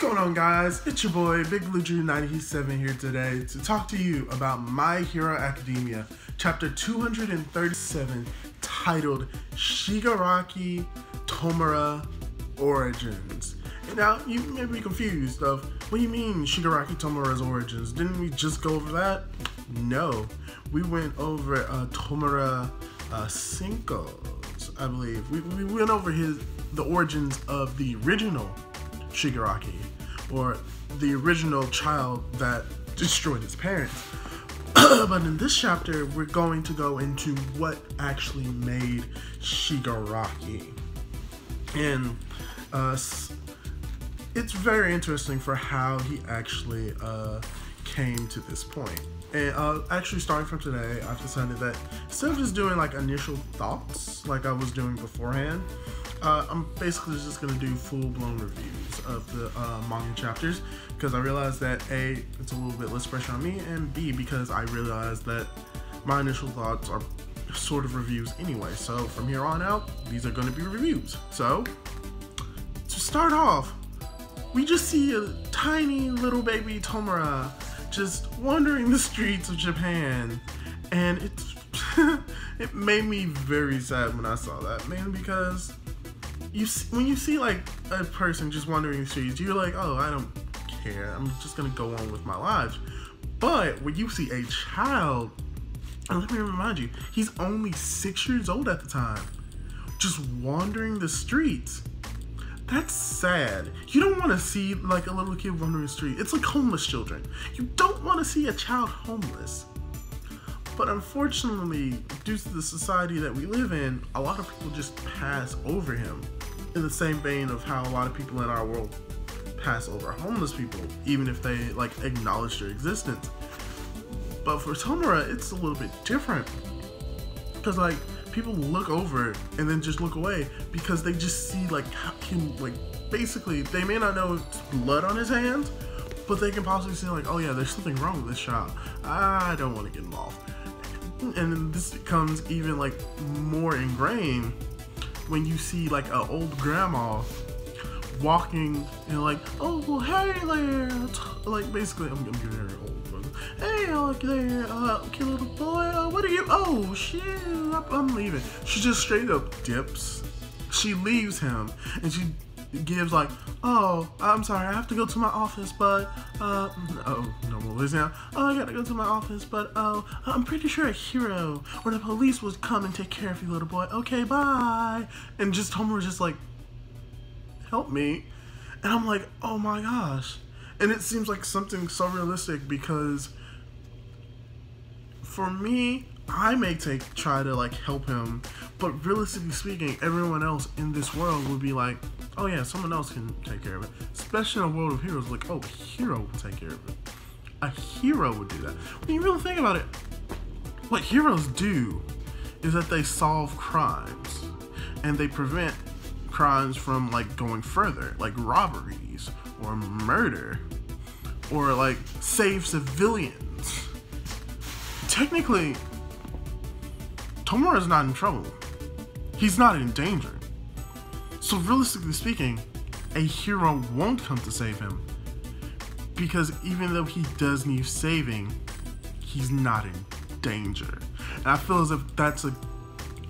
going on, guys? It's your boy Big Blue Drew 97 here today to talk to you about My Hero Academia chapter 237 titled Shigaraki Tomura Origins. And now you may be confused of, what do you mean Shigaraki Tomura's origins? Didn't we just go over that? No, we went over Tomura Cinco's, I believe. We went over the origins of the original Shigaraki, or the original child that destroyed his parents. But in this chapter, we're going to go into what actually made Shigaraki. And it's very interesting for how he actually came to this point. And actually, starting from today, I've decided that instead of just doing like initial thoughts like I was doing beforehand, I'm basically just going to do full-blown reviews of the manga chapters, because I realized that A, it's a little bit less pressure on me, and B, because I realized that my initial thoughts are sort of reviews anyway. So from here on out, these are going to be reviews. So to start off, we just see a tiny little baby Tomura just wandering the streets of Japan, and it made me very sad when I saw that, mainly because when you see like a person just wandering the streets, you're like, oh, I don't care, I'm just gonna go on with my life. But when you see a child, and let me remind you, he's only 6 years old at the time, just wandering the streets. That's sad. You don't want to see like a little kid wandering the street. It's like homeless children. You don't want to see a child homeless. But unfortunately, due to the society that we live in, a lot of people just pass over him, in the same vein of how a lot of people in our world pass over homeless people, even if they like acknowledge their existence. But for Tomura, it's a little bit different, because like people look over and then just look away because they just see like him, like basically they may not know it's blood on his hands, but they can possibly see like, oh yeah, there's something wrong with this child, I don't want to get involved. And then this becomes even like more ingrained when you see like an old grandma walking and like, oh well, hey there, like basically I'm giving her an old one. Hey, look there, cute little boy, what are you, oh shit, I'm leaving. She just straight up dips. She leaves him and she gives like, oh, I'm sorry, I have to go to my office, but oh, no more words now. Oh, I gotta go to my office, but oh, I'm pretty sure a hero or the police would come and take care of you, little boy. Okay, bye. And just Tomura just like, help me. And I'm like, oh my gosh. And it seems like something so realistic, because for me, I may try to like help him, but realistically speaking, everyone else in this world would be like, oh yeah, someone else can take care of it. Especially in a world of heroes, like, oh, a hero will take care of it. A hero would do that. When you really think about it, what heroes do is that they solve crimes, and they prevent crimes from like going further, like robberies or murder, or like save civilians. Technically, Tomura's not in trouble. He's not in danger. So realistically speaking, a hero won't come to save him, because even though he does need saving, he's not in danger. And I feel as if that's an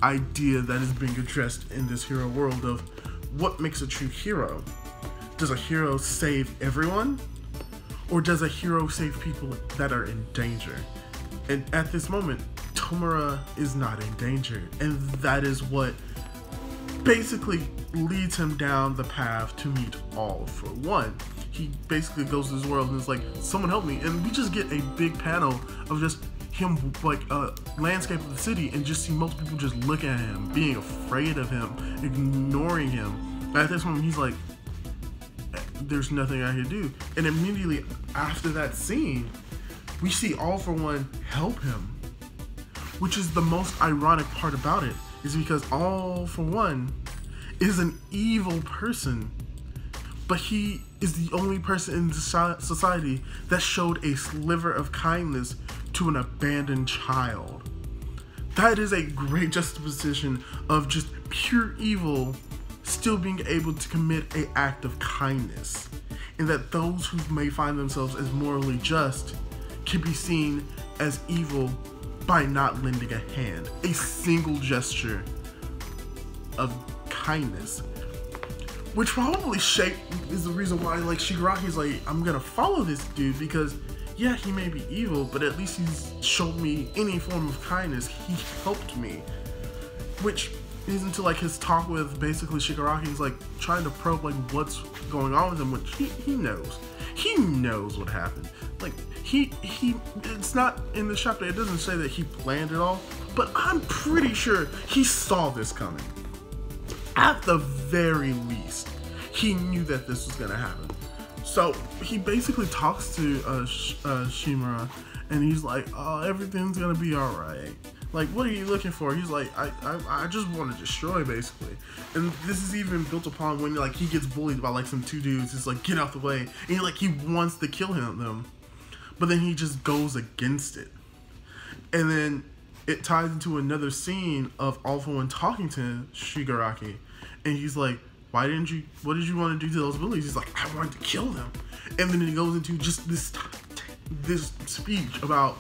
idea that is being addressed in this hero world of what makes a true hero. Does a hero save everyone? Or does a hero save people that are in danger? And at this moment, Tomura is not in danger, and that is what basically leads him down the path to meet All for One. He basically goes to this world and is like, someone help me, and we just get a big panel of just him, like a landscape of the city, and just see most people just looking at him, being afraid of him, ignoring him. And at this moment, he's like, there's nothing I can do. And immediately after that scene, we see All for One help him, which is the most ironic part about it, is because All for One is an evil person, but he is the only person in society that showed a sliver of kindness to an abandoned child. That is a great juxtaposition of just pure evil still being able to commit an act of kindness. and that those who may find themselves as morally just can be seen as evil by not lending a hand. A single gesture of kindness, which probably is the reason why like Shigaraki's like, I'm gonna follow this dude, because yeah, he may be evil, but at least he's showed me any form of kindness. He helped me, which is into like his talk with basically Shigaraki. He's like trying to probe like what's going on with him, which he knows what happened. Like he it's not in the chapter, it doesn't say that he planned it all, but I'm pretty sure he saw this coming. At the very least, he knew that this was gonna happen. So he basically talks to Shimura, and he's like, "Oh, everything's gonna be all right. Like, what are you looking for?" He's like, "I just want to destroy, basically." And this is even built upon when like he gets bullied by like some two dudes. He's like, "Get out the way," and he wants to kill them, but then he just goes against it. And then it ties into another scene of All For One talking to Shigaraki, and he's like, what did you want to do to those bullies? He's like, I wanted to kill them. And then he goes into just this speech about,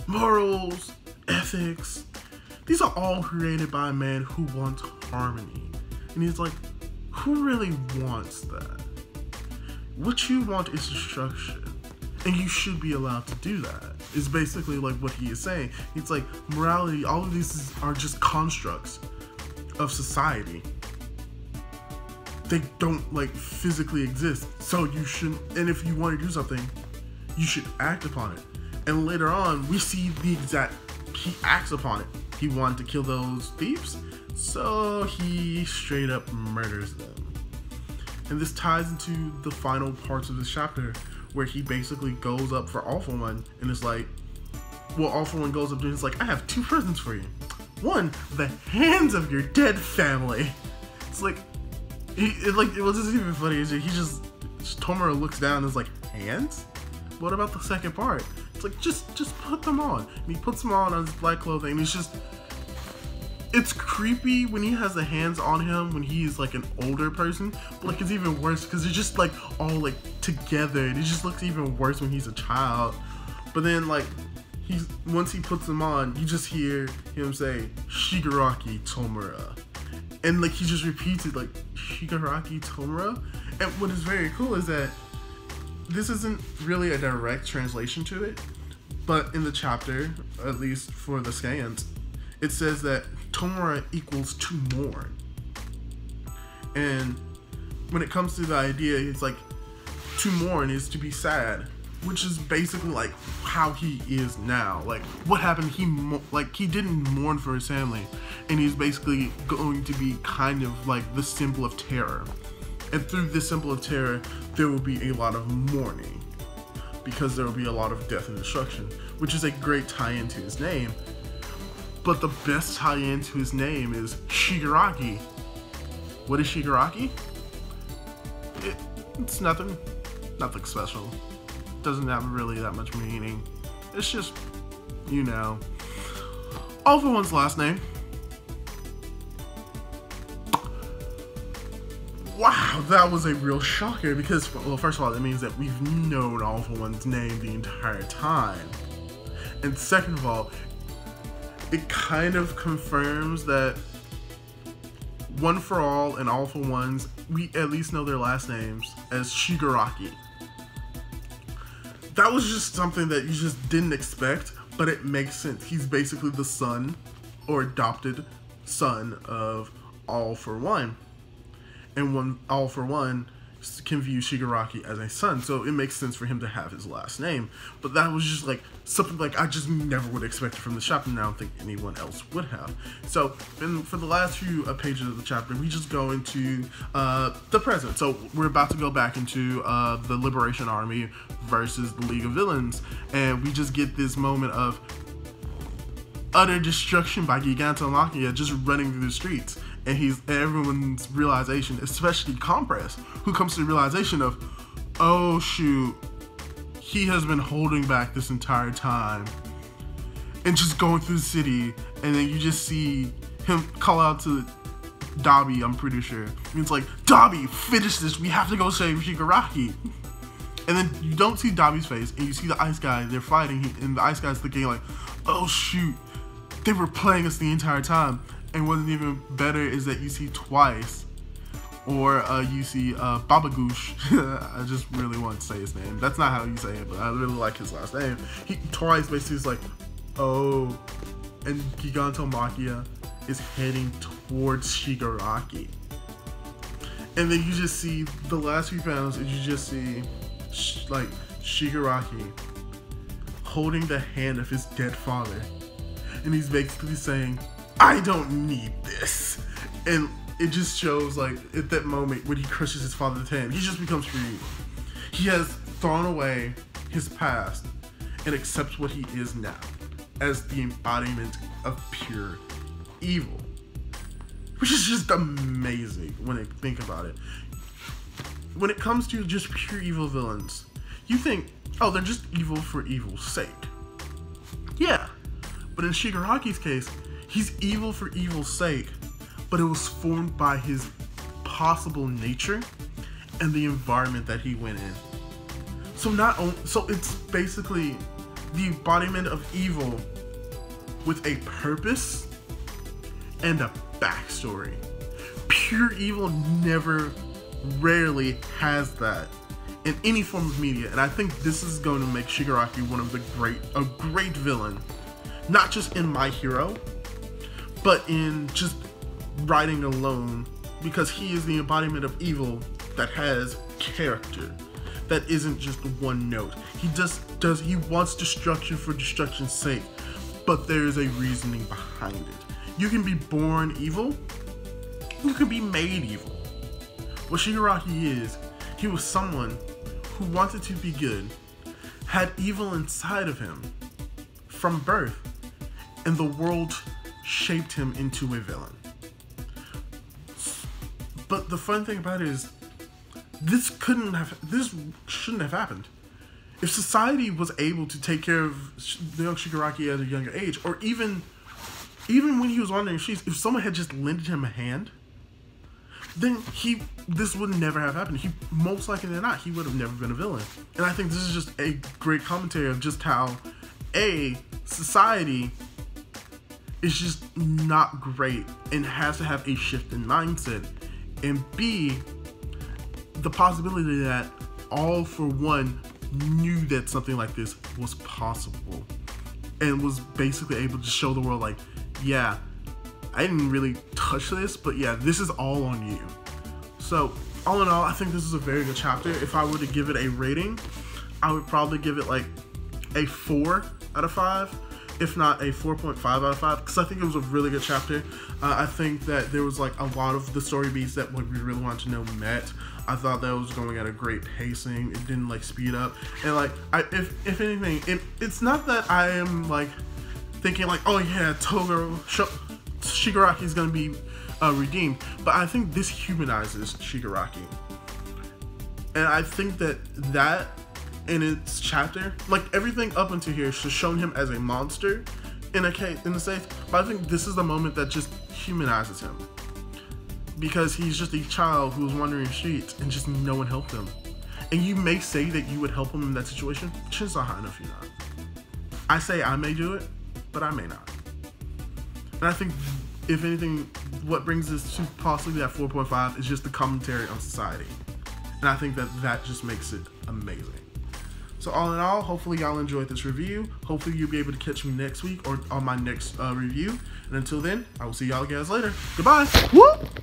morals, ethics. These are all created by a man who wants harmony. And he's like, who really wants that? What you want is destruction. And you should be allowed to do that, is basically like what he is saying. It's like morality, all of these are just constructs of society. They don't like physically exist, so you shouldn't. And if you want to do something, you should act upon it. And later on, we see he acts upon it. He wanted to kill those thieves, so he straight up murders them. And this ties into the final parts of this chapter, where he basically goes up for All For One, and it's like, well, All For One goes up to him and it's like, I have two presents for you. One, the hands of your dead family. It's like, it wasn't even funny. Tomura looks down and is like, hands? What about the second part? It's like, just put them on. And he puts them on his black clothing, and it's creepy when he has the hands on him when he's like an older person, but like it's even worse because they're just like all like together, and it just looks even worse when he's a child. But then like once he puts them on, you just hear him say Shigaraki Tomura, and like he just repeats it like Shigaraki Tomura. And what is very cool is that this isn't really a direct translation to it, but in the chapter, at least for the scans, it says that Tomura equals to mourn. And when it comes to the idea, it's like to mourn is to be sad, which is basically like how he is now. Like what happened, he didn't mourn for his family, and he's basically going to be kind of like the symbol of terror. And through this symbol of terror, there will be a lot of mourning, because there will be a lot of death and destruction, which is a great tie-in to his name. But the best tie-in to his name is Shigaraki. What is Shigaraki? It's nothing special. Doesn't have really that much meaning. It's just, All For One's last name. Wow, that was a real shocker because, well, first of all, that means that we've known All For One's name the entire time. And second of all, it kind of confirms that One For All and All For Ones, we at least know their last names as Shigaraki. That was just something that you just didn't expect, but it makes sense. He's basically the son or adopted son of All For One. And when All For One can view Shigaraki as a son, so it makes sense for him to have his last name. But that was just like something like I just never would expect it from the chapter, and I don't think anyone else would have. So for the last few pages of the chapter, we just go into the present. So we're about to go back into the Liberation Army versus the League of Villains, and we just get this moment of utter destruction by Gigantomachia just running through the streets. And everyone's realization, especially Compress, who comes to the realization of, oh shoot, he has been holding back this entire time, and just going through the city, and then you just see him call out to Dabi, I'm pretty sure. And it's like, Dabi, finish this. We have to go save Shigaraki. And then you don't see Dabi's face, and you see the ice guy. They're fighting, and the ice guy's thinking like, oh shoot, they were playing us the entire time. And what's even better is that you see Twice, or you see Babagoosh. I just really want to say his name. That's not how you say it, but I really like his last name. Twice basically is like, oh, and Gigantomachia is heading towards Shigaraki. And then you just see the last few panels, and you just see like Shigaraki holding the hand of his dead father, and he's basically saying, I don't need this. And it just shows like at that moment when he crushes his father's hand, he just becomes pure evil. He has thrown away his past and accepts what he is now as the embodiment of pure evil, which is just amazing when I think about it. When it comes to just pure evil villains, you think, oh, they're just evil for evil's sake. Yeah, but in Shigaraki's case, he's evil for evil's sake, but it was formed by his possible nature and the environment that he went in. So it's basically the embodiment of evil with a purpose and a backstory. Pure evil rarely has that in any form of media, and I think this is going to make Shigaraki one of a great villain, not just in My Hero, but in just writing alone, because he is the embodiment of evil that has character, that isn't just one note. He wants destruction for destruction's sake, but there is a reasoning behind it. You can be born evil, you can be made evil. What Shigaraki is, he was someone who wanted to be good, had evil inside of him from birth, and the world shaped him into a villain. But the fun thing about it is, this shouldn't have happened. If society was able to take care of the young Shigaraki at a younger age, or even when he was wandering the streets, if someone had just lended him a hand, then this would never have happened. He, most likely than not, he would have never been a villain. And I think this is just a great commentary of just how society is just not great and has to have a shift in mindset, and B, the possibility that All For One knew that something like this was possible and was basically able to show the world like, yeah, I didn't really touch this, but yeah, this is all on you. So all in all, I think this is a very good chapter. If I were to give it a rating, I would probably give it like a 4 out of 5, if not a 4.5 out of 5, because I think it was a really good chapter. I think that there was like a lot of the story beats that we really wanted to know met. I thought that was going at a great pacing. It didn't like speed up, and like if anything, it's not that I am like thinking like, oh yeah, Shigaraki is gonna be redeemed, but I think this humanizes Shigaraki, and I think that in its chapter, like everything up until here, has shown him as a monster in the sense, but I think this is the moment that just humanizes him, because he's just a child who was wandering the streets and just no one helped him. And you may say that you would help him in that situation, chances are high enough you're not. I say I may do it, but I may not. And I think, if anything, what brings us to possibly that 4.5 is just the commentary on society. And I think that just makes it amazing. So all in all, hopefully y'all enjoyed this review. Hopefully you'll be able to catch me next week or on my next review. And until then, I will see y'all guys later. Goodbye. Woo!